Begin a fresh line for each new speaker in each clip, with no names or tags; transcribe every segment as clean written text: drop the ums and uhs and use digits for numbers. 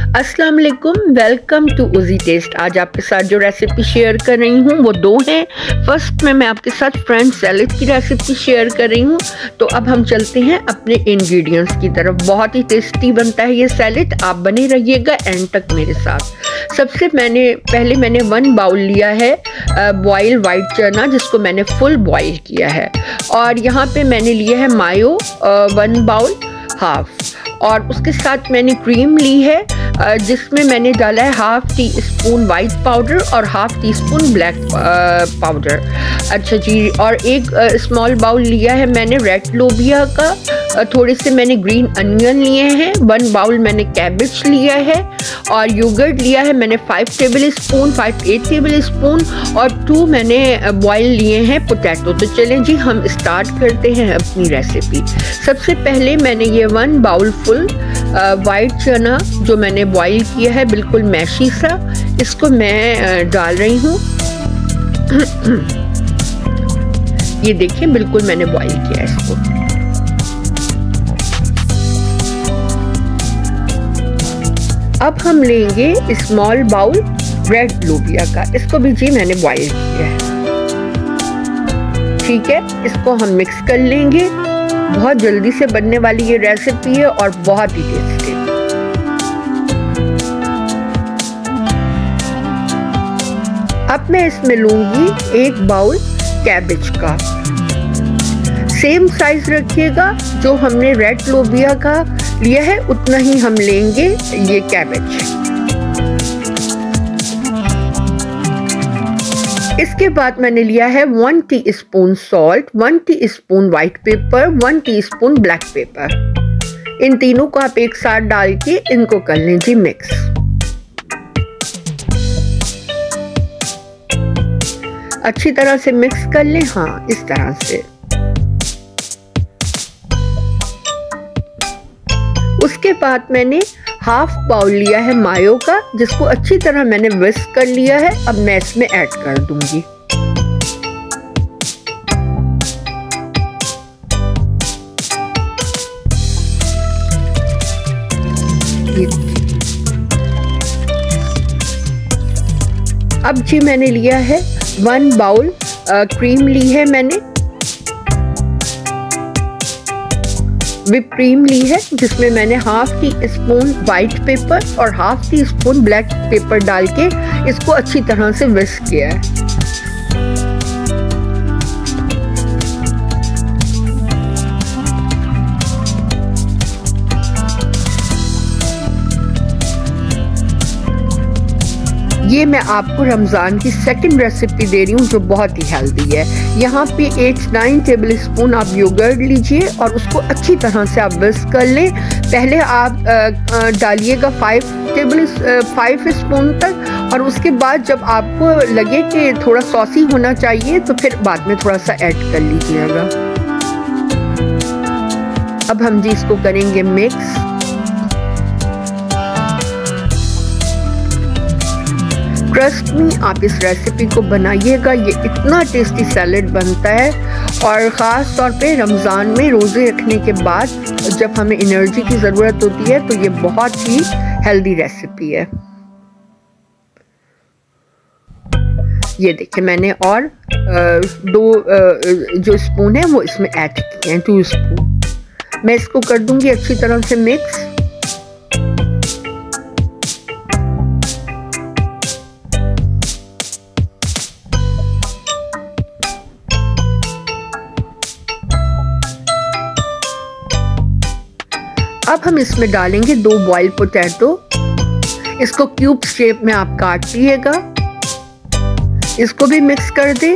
अस्सलाम वालेकुम, welcome to Uzi test. आज आपके साथ जो रेसिपी शेयर कर रही हूँ वो दो हैं। फर्स्ट में मैं आपके साथ फ्रेंच सैलेड की रेसिपी शेयर कर रही हूँ। तो अब हम चलते हैं अपने इंग्रेडिएंट्स की तरफ। बहुत ही टेस्टी बनता है ये सैलेड, आप बने रहिएगा एंड तक मेरे साथ। सबसे पहले मैंने 1 बाउल लिया है बॉयल वाइट चना, जिसको मैंने फुल बॉयल किया है। और यहाँ पे मैंने लिया है मायो 1 बाउल हाफ, और उसके साथ मैंने क्रीम ली है जिसमें मैंने डाला है 1/2 टीस्पून वाइट पाउडर और 1/2 टीस्पून ब्लैक पाउडर। अच्छा जी, और एक स्मॉल बाउल लिया है मैंने रेड लोबिया का, थोड़े से मैंने ग्रीन अनियन लिए हैं, 1 बाउल मैंने कैबेज लिया है, और योगर्ट लिया है मैंने 5 8 टेबल स्पून, और 2 मैंने बॉयल लिए हैं पोटैटो। तो चलें जी, हम स्टार्ट करते हैं अपनी रेसिपी। सबसे पहले मैंने ये 1 बाउल फुल वाइट चना जो मैंने बॉईल किया है, बिल्कुल मैशी सा, इसको मैं डाल रही हूँ। ये देखिए, बिल्कुल मैंने बॉईल किया है इसको। अब हम लेंगे स्मॉल बाउल रेड लोबिया का, इसको भी जी मैंने बॉईल किया है। ठीक है, इसको हम मिक्स कर लेंगे। बहुत जल्दी से बनने वाली ये रेसिपी है और बहुत ही टेस्टी। अब मैं इसमें लूंगी 1 बाउल कैबेज का। सेम साइज रखिएगा, जो हमने रेड लोबिया का लिया है उतना ही हम लेंगे ये कैबेज। इसके बाद मैंने लिया है 1 teaspoon salt, 1 teaspoon white pepper, 1 teaspoon black pepper. इन तीनों को आप एक साथ डाल के इनको कर लें जी मिक्स। अच्छी तरह से मिक्स कर लें, हाँ इस तरह से। उसके बाद मैंने 1/2 बाउल लिया है मायो का, जिसको अच्छी तरह मैंने विस्क कर लिया है। अब मैं इसमें ऐड कर दूंगी। अब जी मैंने लिया है 1 बाउल क्रीम ली है मैंने, विप क्रीम ली है, जिसमें मैंने 1/2 टीस्पून व्हाइट पेपर और 1/2 टीस्पून ब्लैक पेपर डाल के इसको अच्छी तरह से विस्क किया है। ये मैं आपको रमज़ान की सेकंड रेसिपी दे रही हूँ जो बहुत ही हेल्दी है। यहाँ पे 8-9 टेबल स्पून आप योगर्ट लीजिए और उसको अच्छी तरह से आप विस्क कर लें। पहले आप डालिएगा 5 स्पून तक, और उसके बाद जब आपको लगे कि थोड़ा सॉसी होना चाहिए तो फिर बाद में थोड़ा सा ऐड कर लीजिएगा। अब हम जी इसको करेंगे मिक्स। ट्रस्ट मी, आप इस रेसिपी को बनाइएगा, ये इतना टेस्टी सैलेड बनता है। और ख़ास तौर पे रमज़ान में रोज़े रखने के बाद जब हमें एनर्जी की ज़रूरत होती है तो ये बहुत ही हेल्दी रेसिपी है। ये देखिए, मैंने और 2 जो स्पून है वो इसमें ऐड किए हैं, 2 स्पून। मैं इसको कर दूंगी अच्छी तरह से मिक्स। अब हम इसमें डालेंगे 2 बॉइल्ड पोटैटो, इसको क्यूब शेप में आप काट लीजिएगा। इसको भी मिक्स कर दें।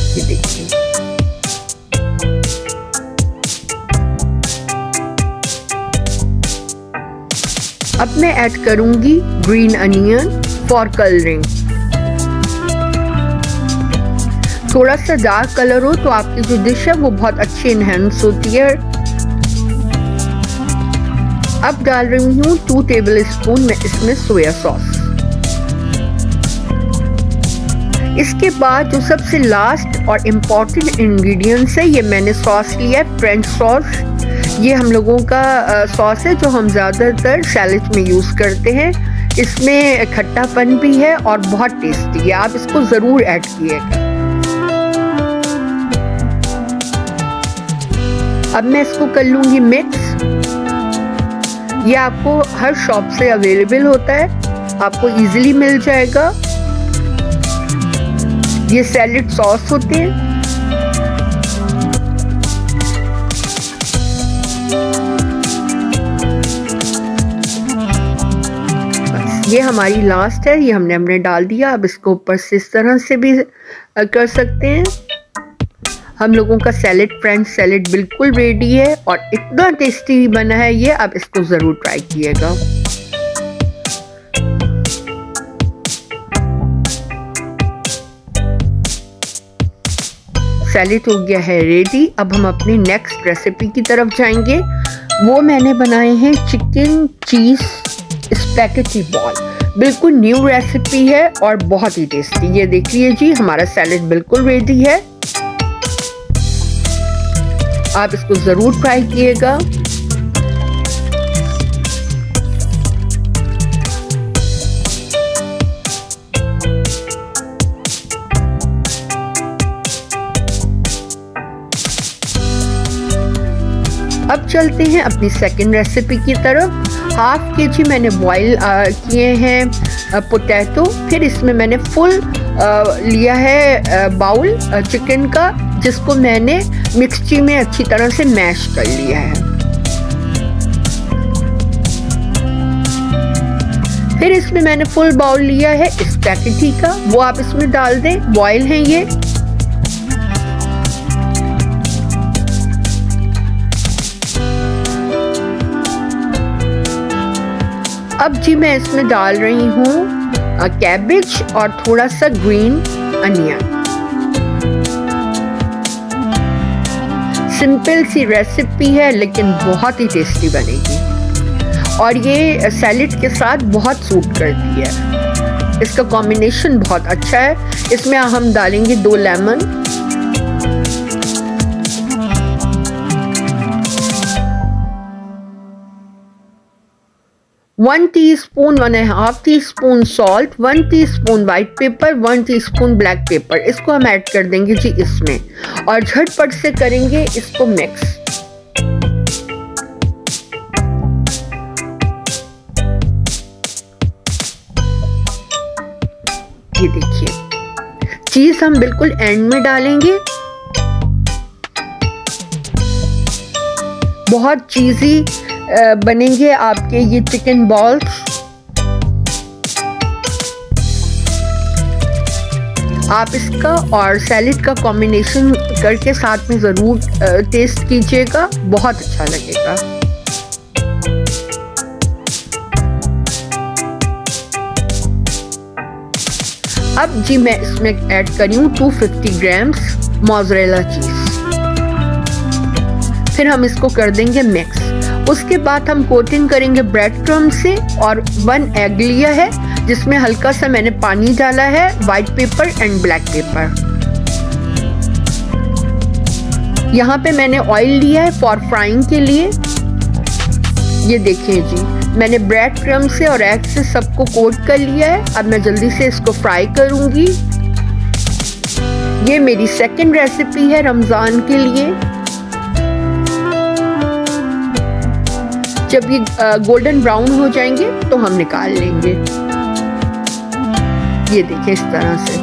ये देखिए, अब मैं ऐड करूंगी ग्रीन अनियन फॉर कलरिंग। थोड़ा सा डार्क कलर हो तो आपकी जो डिश है वो बहुत अच्छी इनहेंस होती है। अब डाल रही हूँ 2 टेबल स्पून मैं इसमें सोया सॉस। इसके बाद जो सबसे लास्ट और इम्पॉर्टेंट इंग्रेडिएंट्स है, ये मैंने सॉस लिया है, फ्रेंच सॉस। ये हम लोगों का सॉस है जो हम ज़्यादातर सैलेड में यूज़ करते हैं। इसमें खट्टापन भी है और बहुत टेस्टी है, आप इसको ज़रूर ऐड कीजिएगा। अब मैं इसको कर लूँगी मिक्स। ये आपको हर शॉप से अवेलेबल होता है, आपको इजीली मिल जाएगा। ये सैलेड सॉस होते हैं। बस ये हमारी लास्ट है, ये हमने डाल दिया। अब इसको ऊपर से इस तरह से भी कर सकते हैं। हम लोगों का सैलेड, फ्रेंच सैलेड बिल्कुल रेडी है और इतना टेस्टी बना है ये, आप इसको ज़रूर ट्राई कीजिएगा। सैलेड हो गया है रेडी। अब हम अपनी नेक्स्ट रेसिपी की तरफ जाएंगे। वो मैंने बनाए हैं चिकन चीज़ स्पैगेटी बॉल। बिल्कुल न्यू रेसिपी है और बहुत ही टेस्टी। ये देखिए जी, हमारा सैलेड बिल्कुल रेडी है, आप इसको ज़रूर ट्राई कीजिएगा। अब चलते हैं अपनी सेकंड रेसिपी की तरफ। हाफ केजी मैंने बॉईल किए हैं पोटैटो। फिर इसमें मैंने फुल लिया है बाउल चिकन का, जिसको मैंने मिक्सी में अच्छी तरह से मैश कर लिया है। फिर इसमें मैंने फुल बाउल लिया है स्पैगेटी का, वो आप इसमें डाल दें। बॉईल है ये। अब जी मैं इसमें डाल रही हूँ कैबेज और थोड़ा सा ग्रीन अनियन। सिंपल सी रेसिपी है लेकिन बहुत ही टेस्टी बनेगी और ये सैलेड के साथ बहुत सूट करती है। इसका कॉम्बिनेशन बहुत अच्छा है। इसमें हम डालेंगे 2 lemon, one teaspoon, 1.5 teaspoon salt, 1 teaspoon white pepper, 1 teaspoon black paper. इसको हम ऐड कर देंगे जी इसमें और झटपट से करेंगे इसको मिक्स। ये देखिए, चीज हम बिल्कुल एंड में डालेंगे। बहुत चीज़ी बनेंगे आपके ये चिकन बॉल्स। आप इसका और सैलेड का कॉम्बिनेशन करके साथ में ज़रूर टेस्ट कीजिएगा, बहुत अच्छा लगेगा। अब जी मैं इसमें ऐड करी हूँ 250 ग्राम्स मोज़रेला चीज़। फिर हम इसको कर देंगे मिक्स। उसके बाद हम कोटिंग करेंगे ब्रेड क्रम्ब से और 1 एग लिया है जिसमें हल्का सा मैंने पानी डाला है, white paper and black pepper. यहाँ पे मैंने ऑयल लिया है फॉर फ्राइंग के लिए। ये देखिए जी, मैंने ब्रेड क्रम्ब से और एग से सबको कोट कर लिया है। अब मैं जल्दी से इसको फ्राई करूंगी। ये मेरी सेकंड रेसिपी है रमज़ान के लिए। जब ये गोल्डन ब्राउन हो जाएंगे तो हम निकाल लेंगे। ये देखिए इस तरह से।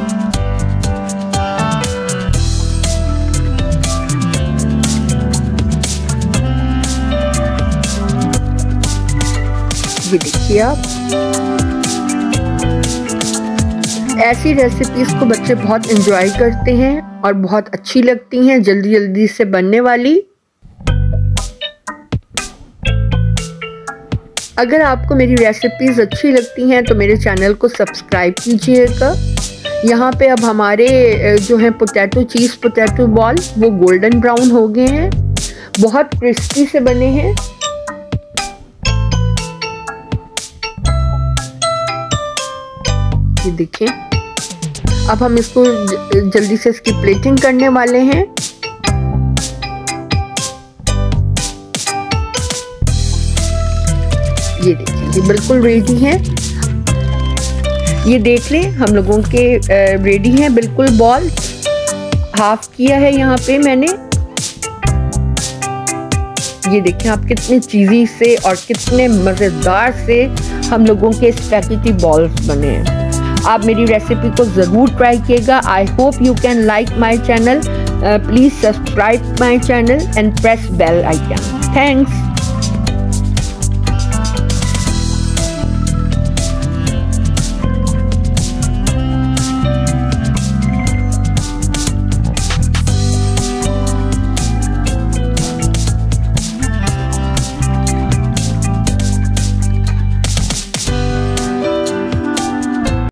ये देखिए आप, ऐसी रेसिपीज को बच्चे बहुत एंजॉय करते हैं और बहुत अच्छी लगती हैं, जल्दी जल्दी से बनने वाली। अगर आपको मेरी रेसिपीज़ अच्छी लगती हैं तो मेरे चैनल को सब्सक्राइब कीजिएगा। यहाँ पे अब हमारे जो है चीज़ पोटैटो बॉल वो गोल्डन ब्राउन हो गए हैं, बहुत क्रिस्पी से बने हैं। ये देखिए, अब हम इसको जल्दी से इसकी प्लेटिंग करने वाले हैं। ये देखिए, ये बिल्कुल रेडी है। ये देख लें, हम लोगों के रेडी हैं बिल्कुल। बॉल हाफ किया है यहाँ पे मैंने। ये देखें आप, कितने चीज़ी से और कितने मज़ेदार से हम लोगों के स्पैगेटी बॉल्स बने हैं। आप मेरी रेसिपी को ज़रूर ट्राई कीजिएगा। I hope you can like my channel. Please subscribe my channel and press bell icon. Thanks.